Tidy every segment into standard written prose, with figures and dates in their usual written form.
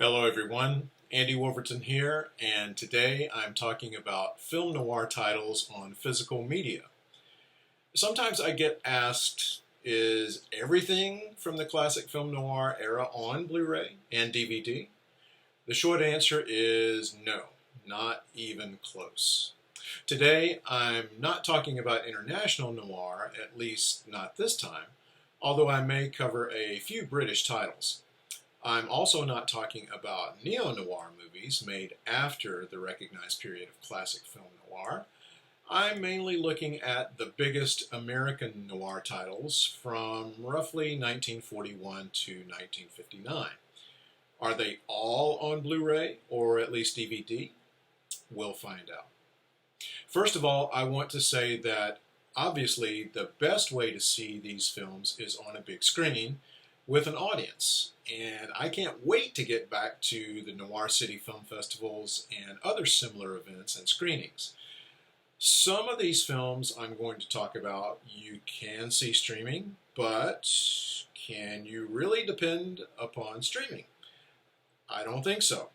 Hello everyone, Andy Wolverton here, and today I'm talking about film noir titles on physical media. Sometimes I get asked, is everything from the classic film noir era on Blu-ray and DVD? The short answer is no, not even close. Today I'm not talking about international noir, at least not this time, although I may cover a few British titles. I'm also not talking about neo-noir movies made after the recognized period of classic film noir. I'm mainly looking at the biggest American noir titles from roughly 1941 to 1959. Are they all on Blu-ray or at least DVD? We'll find out. First of all, I want to say that obviously the best way to see these films is on a big screen with an audience. And I can't wait to get back to the Noir City film festivals and other similar events and screenings. Some of these films I'm going to talk about you can see streaming, but can you really depend upon streaming? I don't think so.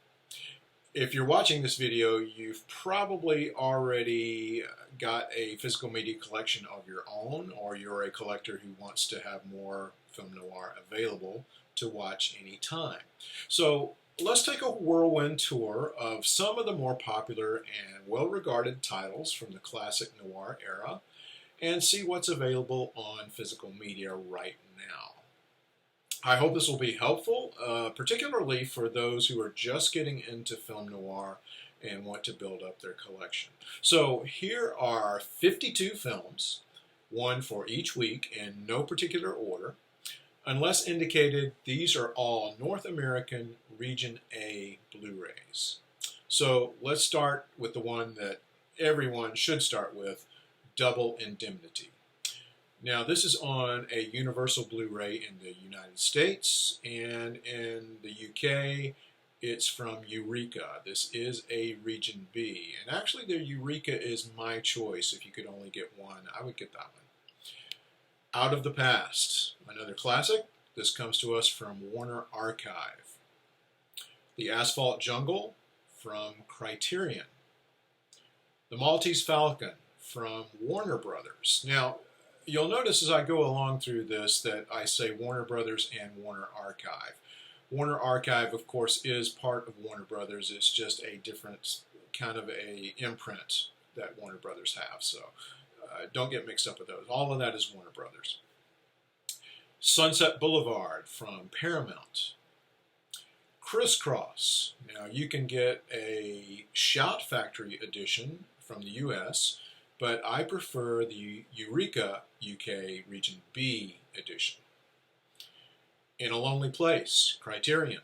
If you're watching this video, you've probably already got a physical media collection of your own, or you're a collector who wants to have more film noir available to watch anytime. So let's take a whirlwind tour of some of the more popular and well-regarded titles from the classic noir era and see what's available on physical media right now. I hope this will be helpful, particularly for those who are just getting into film noir and want to build up their collection. So here are 52 films, one for each week in no particular order. Unless indicated, these are all North American Region A Blu-rays. So let's start with the one that everyone should start with, Double Indemnity. Now this is on a Universal Blu-ray in the United States, and in the UK it's from Eureka. This is a Region B, and actually the Eureka is my choice. If you could only get one, I would get that one. Out of the Past, another classic. This comes to us from Warner Archive. The Asphalt Jungle from Criterion. The Maltese Falcon from Warner Brothers. Now, you'll notice as I go along through this that I say Warner Brothers and Warner Archive. Warner Archive, of course, is part of Warner Brothers. It's just a different kind of a imprint that Warner Brothers have. So don't get mixed up with those. All of that is Warner Brothers. Sunset Boulevard from Paramount. Crisscross. Now you can get a Shout Factory edition from the US, but I prefer the Eureka UK Region B edition. In a Lonely Place, Criterion.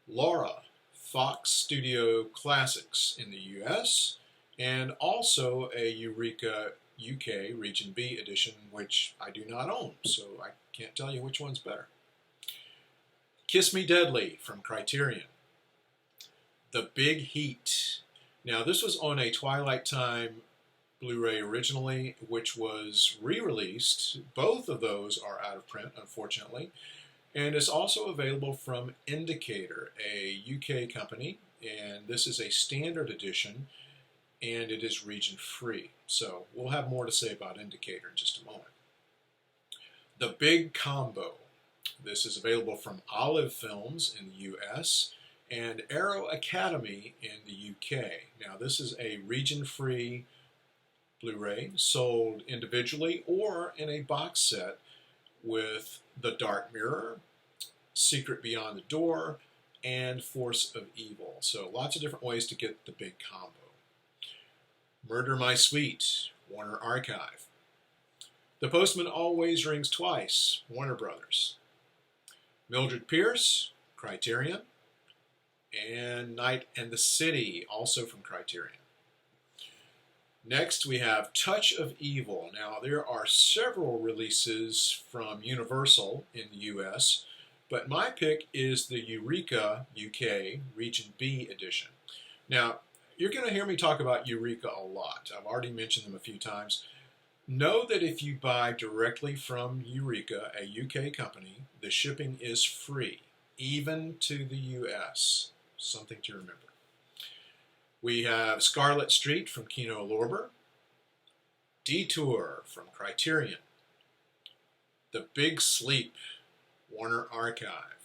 Laura, Fox Studio Classics in the US, and also a Eureka UK Region B edition, which I do not own, so I can't tell you which one's better. Kiss Me Deadly from Criterion. The Big Heat. Now this was on a Twilight Time Blu-ray originally, which was re-released. Both of those are out of print, unfortunately, and is also available from Indicator, a UK company, and this is a standard edition, and it is region free. So we'll have more to say about Indicator in just a moment. The Big Combo. This is available from Olive Films in the US and Arrow Academy in the UK. Now this is a region free Blu-ray sold individually or in a box set with The Dark Mirror, Secret Beyond the Door, and Force of Evil. So lots of different ways to get the big combo. Murder My Sweet, Warner Archive. The Postman Always Rings Twice, Warner Brothers. Mildred Pierce, Criterion. And Night and the City, also from Criterion. Next we have Touch of Evil. Now there are several releases from Universal in the US, but my pick is the Eureka UK Region B edition. Now you're going to hear me talk about Eureka a lot. I've already mentioned them a few times. Know that if you buy directly from Eureka, a UK company, the shipping is free. even to the U.S. Something to remember. We have Scarlet Street from Kino Lorber, Detour from Criterion, The Big Sleep, Warner Archive,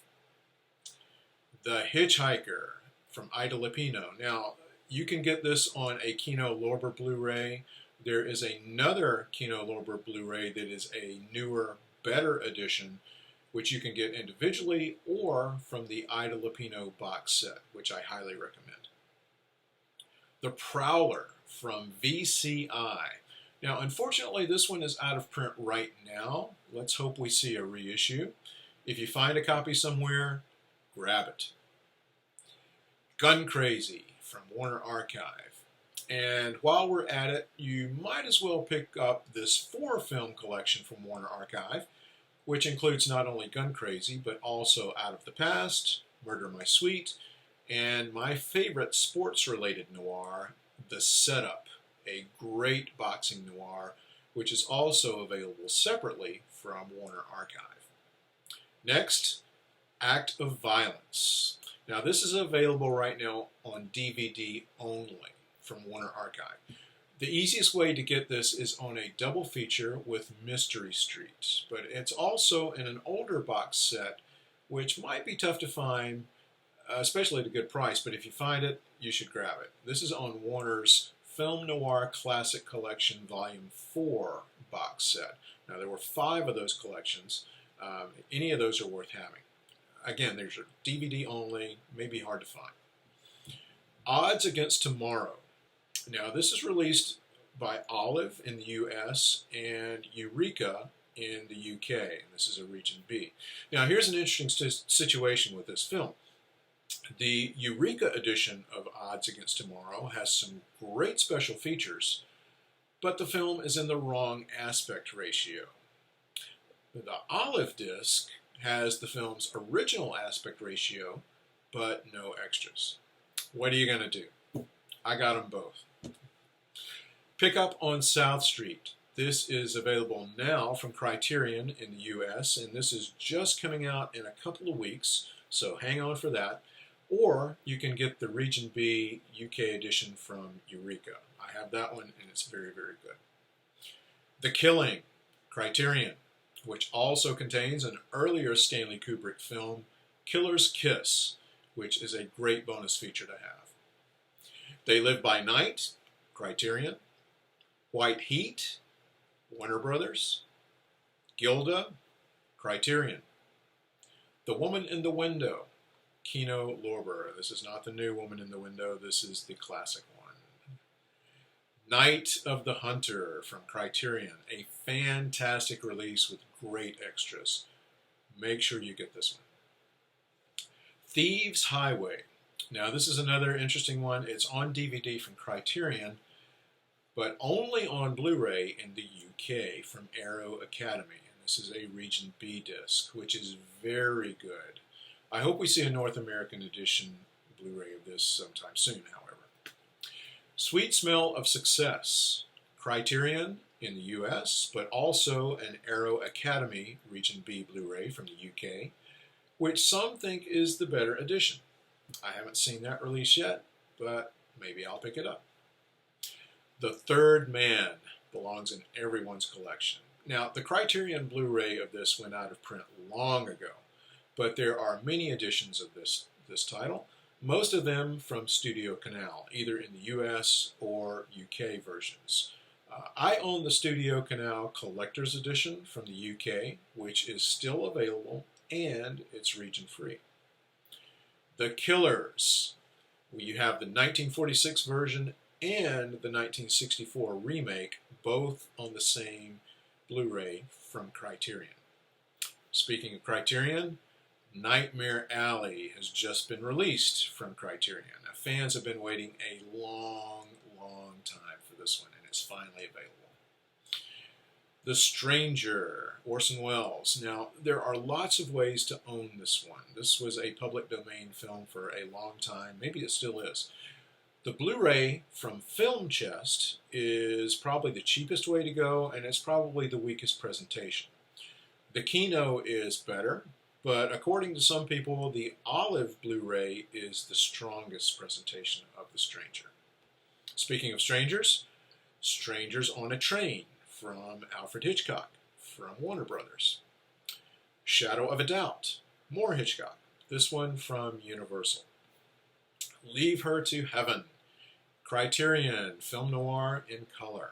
The Hitchhiker from Ida Lupino. Now, you can get this on a Kino Lorber Blu-ray. There is another Kino Lorber Blu-ray that is a newer, better edition, which you can get individually or from the Ida Lupino box set, which I highly recommend. The Prowler from VCI. Now, unfortunately, this one is out of print right now. Let's hope we see a reissue. If you find a copy somewhere, grab it. Gun Crazy from Warner Archive. And while we're at it, you might as well pick up this 4-film collection from Warner Archive, which includes not only Gun Crazy, but also Out of the Past, Murder My Sweet, and my favorite sports-related noir, The Setup, a great boxing noir, which is also available separately from Warner Archive. Next, Act of Violence. Now, this is available right now on DVD only from Warner Archive. The easiest way to get this is on a double feature with Mystery Street, but it's also in an older box set, which might be tough to find, especially at a good price, but if you find it, you should grab it. This is on Warner's Film Noir Classic Collection Volume 4 box set. Now, there were 5 of those collections. Any of those are worth having. Again, there's a DVD only, may be hard to find. Odds Against Tomorrow. Now, this is released by Olive in the U.S. and Eureka in the U.K., and this is a Region B. Now, here's an interesting situation with this film. The Eureka edition of Odds Against Tomorrow has some great special features, but the film is in the wrong aspect ratio. The Olive disc has the film's original aspect ratio, but no extras. What are you going to do? I got them both. Pick Up on South Street. This is available now from Criterion in the U.S., and this is just coming out in a couple of weeks, so hang on for that. Or you can get the Region B UK edition from Eureka. I have that one, and it's very, very good. The Killing, Criterion, which also contains an earlier Stanley Kubrick film, Killer's Kiss, which is a great bonus feature to have. They Live by Night, Criterion. White Heat, Warner Brothers. Gilda, Criterion. The Woman in the Window, Kino Lorber. This is not the new Woman in the Window, this is the classic one. Night of the Hunter from Criterion, a fantastic release with great extras. Make sure you get this one. Thieves Highway. Now, this is another interesting one. It's on DVD from Criterion, but only on Blu-ray in the UK from Arrow Academy. And this is a Region B disc, which is very good. I hope we see a North American edition Blu-ray of this sometime soon, however. Sweet Smell of Success, Criterion in the US, but also an Arrow Academy Region B Blu-ray from the UK, which some think is the better edition. I haven't seen that release yet, but maybe I'll pick it up. The Third Man belongs in everyone's collection. Now, the Criterion Blu-ray of this went out of print long ago, but there are many editions of this title, most of them from Studio Canal, either in the US or UK versions. I own the Studio Canal Collector's Edition from the UK, which is still available, and it's region free. The Killers. You have the 1946 version and the 1964 remake, both on the same Blu-ray from Criterion. Speaking of Criterion, Nightmare Alley has just been released from Criterion. Now, fans have been waiting a long, long time for this one, and it's finally available. The Stranger, Orson Welles. Now, there are lots of ways to own this one. This was a public domain film for a long time. Maybe it still is. The Blu-ray from Film Chest is probably the cheapest way to go, and it's probably the weakest presentation. The Kino is better, but according to some people, the olive Blu-ray is the strongest presentation of The Stranger. Speaking of strangers, Strangers on a Train from Alfred Hitchcock from Warner Brothers. Shadow of a Doubt, more Hitchcock, this one from Universal. Leave Her to Heaven, Criterion, film noir in color.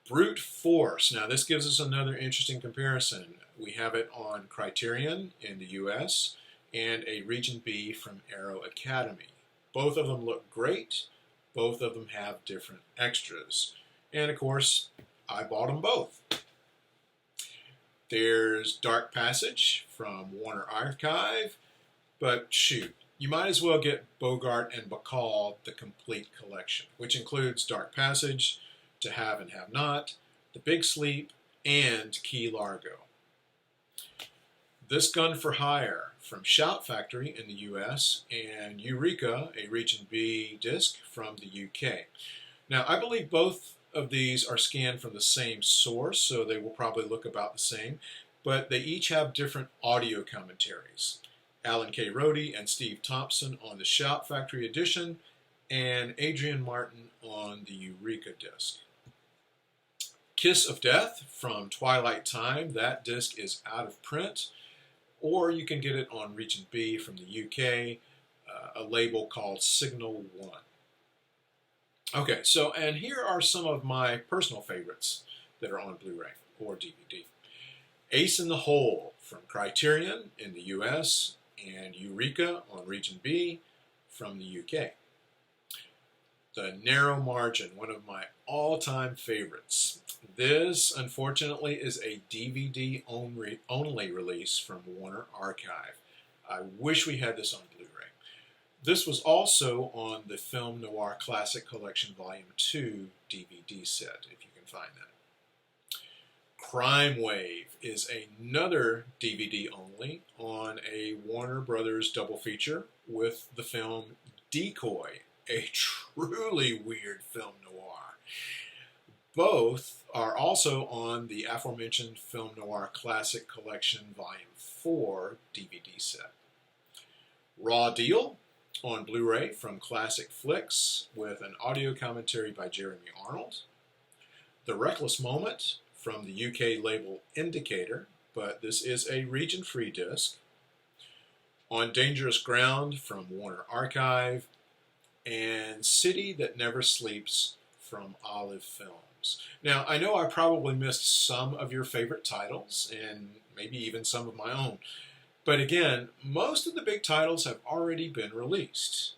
Brute Force, now this gives us another interesting comparison. We have it on Criterion in the US and a Region B from Arrow Academy. Both of them look great. Both of them have different extras. And of course, I bought them both. There's Dark Passage from Warner Archive, but shoot, you might as well get Bogart and Bacall, the complete collection, which includes Dark Passage, To Have and Have Not, The Big Sleep, and Key Largo. This Gun for Hire from Shout Factory in the US and Eureka, a Region B disc from the UK. Now, I believe both of these are scanned from the same source, so they will probably look about the same, but they each have different audio commentaries. Alan K. Rohde and Steve Thompson on the Shout Factory edition, and Adrian Martin on the Eureka disc. Kiss of Death from Twilight Time, that disc is out of print, or you can get it on Region B from the UK, a label called Signal One. Okay, so, and here are some of my personal favorites that are on Blu-ray or DVD. Ace in the Hole from Criterion in the US and Eureka on Region B from the UK. The Narrow Margin, one of my all-time favorites. This, unfortunately, is a DVD only release from Warner Archive. I wish we had this on Blu-ray. This was also on the Film Noir Classic Collection Volume 2 DVD set, if you can find that. Crime Wave is another DVD only on a Warner Brothers double feature with the film Decoy, a truly weird film noir. Both are also on the aforementioned Film Noir Classic Collection Volume 4 DVD set. Raw Deal on Blu-ray from Classic Flicks with an audio commentary by Jeremy Arnold. The Reckless Moment from the UK label Indicator, but this is a region-free disc. On Dangerous Ground from Warner Archive, and City That Never Sleeps from Olive Films. Now, I know I probably missed some of your favorite titles, and maybe even some of my own. But again, most of the big titles have already been released.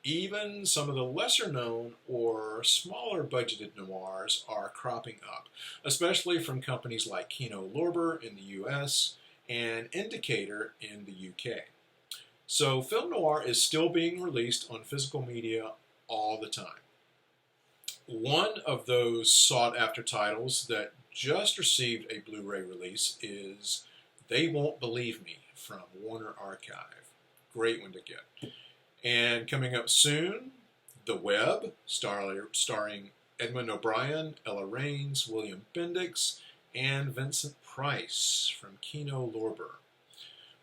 Even some of the lesser known or smaller budgeted noirs are cropping up, especially from companies like Kino Lorber in the US and Indicator in the UK. So film noir is still being released on physical media all the time. One of those sought-after titles that just received a Blu-ray release is They Won't Believe Me from Warner Archive. Great one to get. And coming up soon, The Web, starring Edmund O'Brien, Ella Raines, William Bendix, and Vincent Price from Kino Lorber.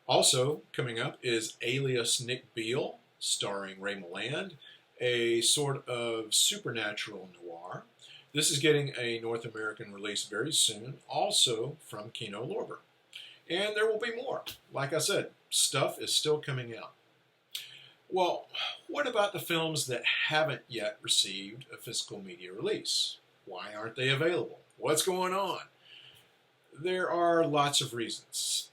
Also coming up is Alias Nick Beale, starring Ray Milland, a sort of supernatural noir. This is getting a North American release very soon, also from Kino Lorber. And there will be more. Like I said, stuff is still coming out. Well, what about the films that haven't yet received a physical media release? Why aren't they available? What's going on? There are lots of reasons.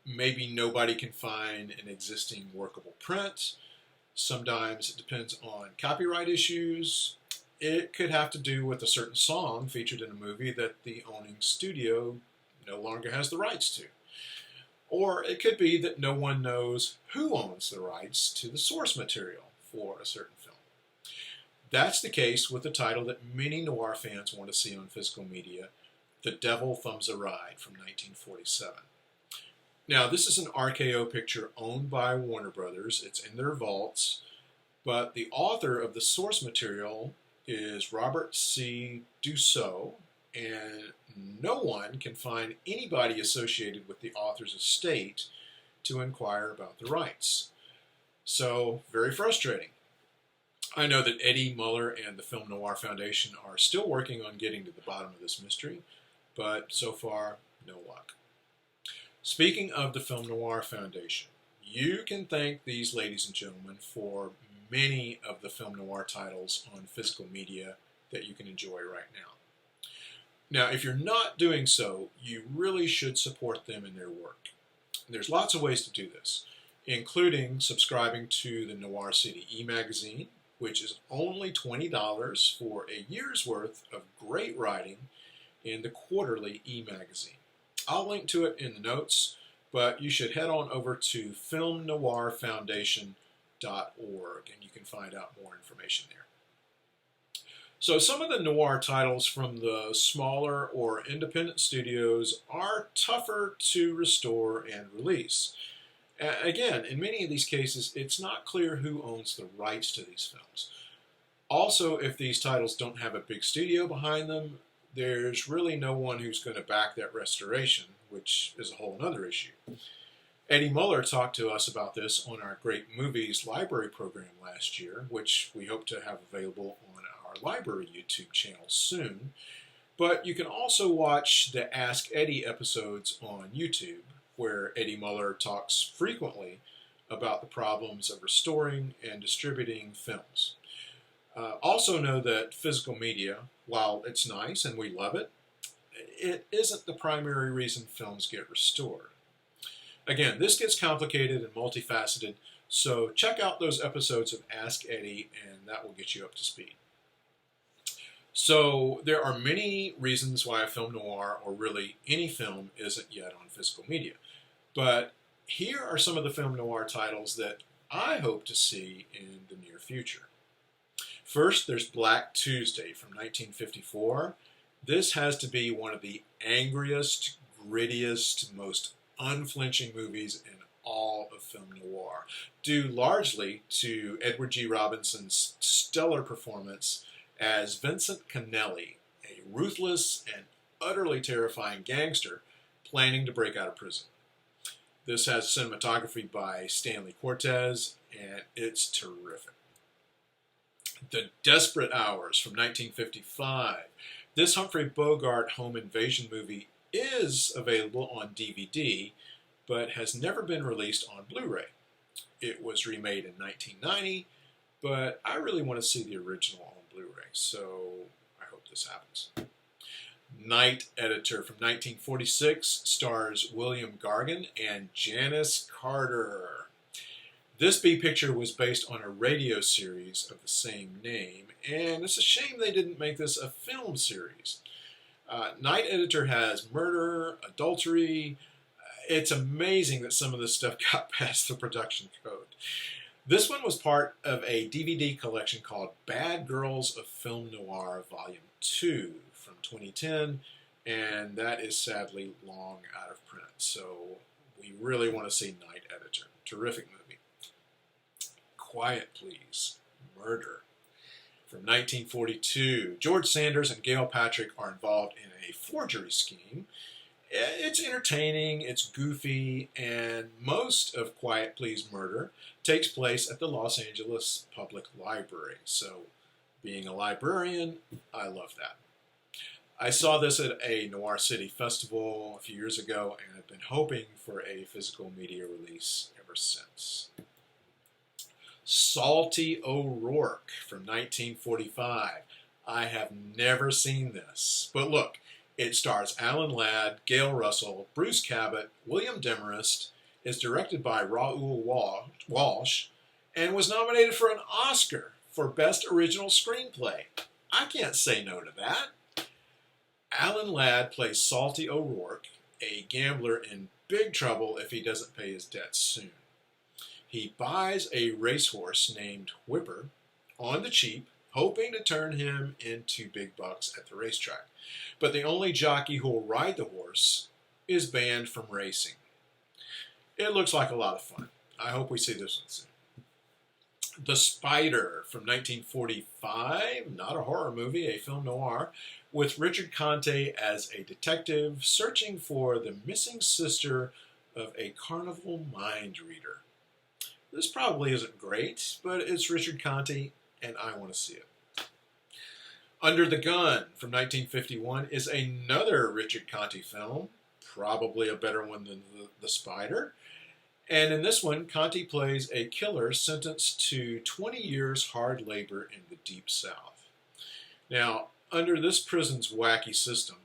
Maybe nobody can find an existing workable print. Sometimes it depends on copyright issues. It could have to do with a certain song featured in a movie that the owning studio no longer has the rights to. Or it could be that no one knows who owns the rights to the source material for a certain film. That's the case with the title that many noir fans want to see on physical media, The Devil Thumbs a Ride from 1947. Now, this is an RKO picture owned by Warner Brothers. It's in their vaults, but the author of the source material is Robert C. Dussault, and no one can find anybody associated with the author's estate to inquire about the rights. So, very frustrating. I know that Eddie Muller and the Film Noir Foundation are still working on getting to the bottom of this mystery, but so far, no luck. Speaking of the Film Noir Foundation, you can thank these ladies and gentlemen for many of the Film Noir titles on physical media that you can enjoy right now. Now, if you're not doing so, you really should support them in their work. There's lots of ways to do this, including subscribing to the Noir City e-magazine, which is only $20 for a year's worth of great writing in the quarterly e-magazine. I'll link to it in the notes, but you should head on over to filmnoirfoundation.org and you can find out more information there. So some of the noir titles from the smaller or independent studios are tougher to restore and release. Again, in many of these cases, it's not clear who owns the rights to these films. Also, if these titles don't have a big studio behind them, there's really no one who's going to back that restoration, which is a whole other issue. Eddie Muller talked to us about this on our Great Movies library program last year, which we hope to have available on our library YouTube channel soon. But you can also watch the Ask Eddie episodes on YouTube, where Eddie Muller talks frequently about the problems of restoring and distributing films. Also know that physical media, while it's nice and we love it, it isn't the primary reason films get restored. Again, this gets complicated and multifaceted, so check out those episodes of Ask Eddie and that will get you up to speed. So there are many reasons why a film noir, or really any film, isn't yet on physical media. But here are some of the film noir titles that I hope to see in the near future. First, there's Black Tuesday from 1954. This has to be one of the angriest, grittiest, most unflinching movies in all of film noir, due largely to Edward G. Robinson's stellar performance as Vincent Cannelli, a ruthless and utterly terrifying gangster planning to break out of prison. This has cinematography by Stanley Cortez, and it's terrific. The Desperate Hours from 1955. This Humphrey Bogart home invasion movie is available on DVD, but has never been released on Blu-ray. It was remade in 1990, but I really want to see the original on Blu-ray, so I hope this happens. Night Editor from 1946 stars William Gargan and Janice Carter. This B picture was based on a radio series of the same name, and it's a shame they didn't make this a film series. Night Editor has murder, adultery. It's amazing that some of this stuff got past the production code. This one was part of a DVD collection called Bad Girls of Film Noir Volume 2 from 2010, and that is sadly long out of print. So we really want to see Night Editor. Terrific movie. Quiet Please, Murder from 1942. George Sanders and Gail Patrick are involved in a forgery scheme. It's entertaining, it's goofy, and most of Quiet Please Murder takes place at the Los Angeles Public Library. So, being a librarian, I love that. I saw this at a Noir City festival a few years ago, and I've been hoping for a physical media release ever since. Salty O'Rourke from 1945. I have never seen this, but look, it stars Alan Ladd, Gail Russell, Bruce Cabot, William Demarest, is directed by Raoul Walsh, and was nominated for an Oscar for Best Original Screenplay. I can't say no to that. Alan Ladd plays Salty O'Rourke, a gambler in big trouble if he doesn't pay his debts soon. He buys a racehorse named Whipper on the cheap, hoping to turn him into big bucks at the racetrack. But the only jockey who will ride the horse is banned from racing. It looks like a lot of fun. I hope we see this one soon. The Spider from 1945, not a horror movie, a film noir, with Richard Conte as a detective searching for the missing sister of a carnival mind reader. This probably isn't great, but it's Richard Conte, and I want to see it. Under the Gun from 1951 is another Richard Conte film, probably a better one than The Spider. And in this one, Conte plays a killer sentenced to 20 years hard labor in the Deep South. Now, under this prison's wacky system,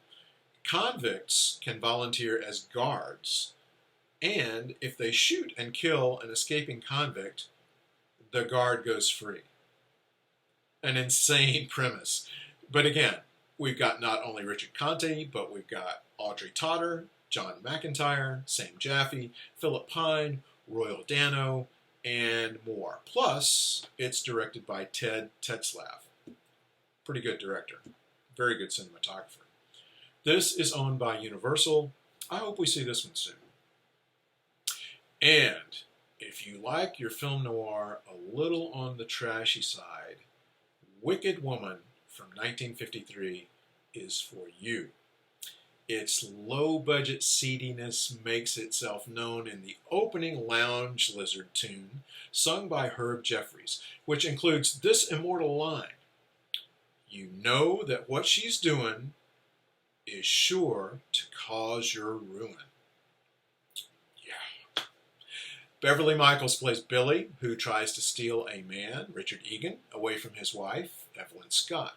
convicts can volunteer as guards, and if they shoot and kill an escaping convict, the guard goes free. An insane premise. But again, we've got not only Richard Conte, but we've got Audrey Totter, John McIntyre, Sam Jaffe, Philip Pine, Royal Dano, and more. Plus, it's directed by Ted Tetzlaff. Pretty good director. Very good cinematographer. This is owned by Universal. I hope we see this one soon. And if you like your film noir a little on the trashy side, Wicked Woman from 1953 is for you. Its low-budget seediness makes itself known in the opening Lounge Lizard tune, sung by Herb Jeffries, which includes this immortal line: "You know that what she's doing is sure to cause your ruin." Yeah. Beverly Michaels plays Billy, who tries to steal a man, Richard Egan, away from his wife, Evelyn Scott.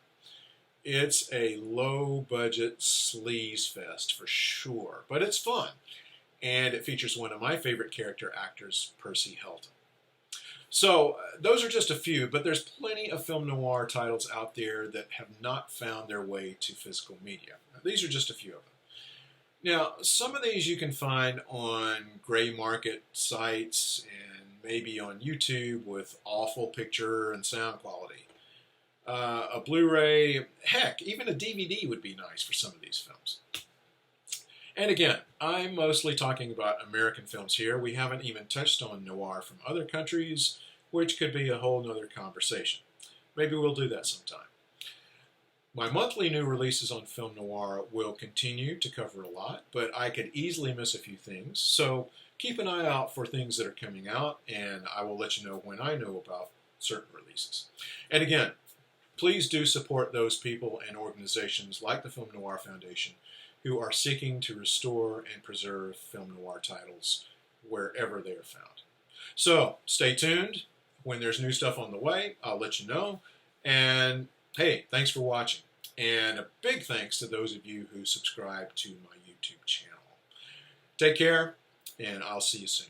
It's a low-budget sleaze fest for sure, but it's fun, and it features one of my favorite character actors, Percy Helton. So those are just a few, but there's plenty of film noir titles out there that have not found their way to physical media. Now, these are just a few of them. Now, some of these you can find on gray market sites and maybe on YouTube with awful picture and sound quality. A Blu-ray, heck, even a DVD would be nice for some of these films. And again, I'm mostly talking about American films here. We haven't even touched on noir from other countries, which could be a whole nother conversation. Maybe we'll do that sometime. My monthly new releases on film noir will continue to cover a lot, but I could easily miss a few things, so keep an eye out for things that are coming out, and I will let you know when I know about certain releases. And again, please do support those people and organizations like the Film Noir Foundation who are seeking to restore and preserve film noir titles wherever they are found. So, stay tuned. When there's new stuff on the way, I'll let you know. And hey, thanks for watching. And a big thanks to those of you who subscribe to my YouTube channel. Take care, and I'll see you soon.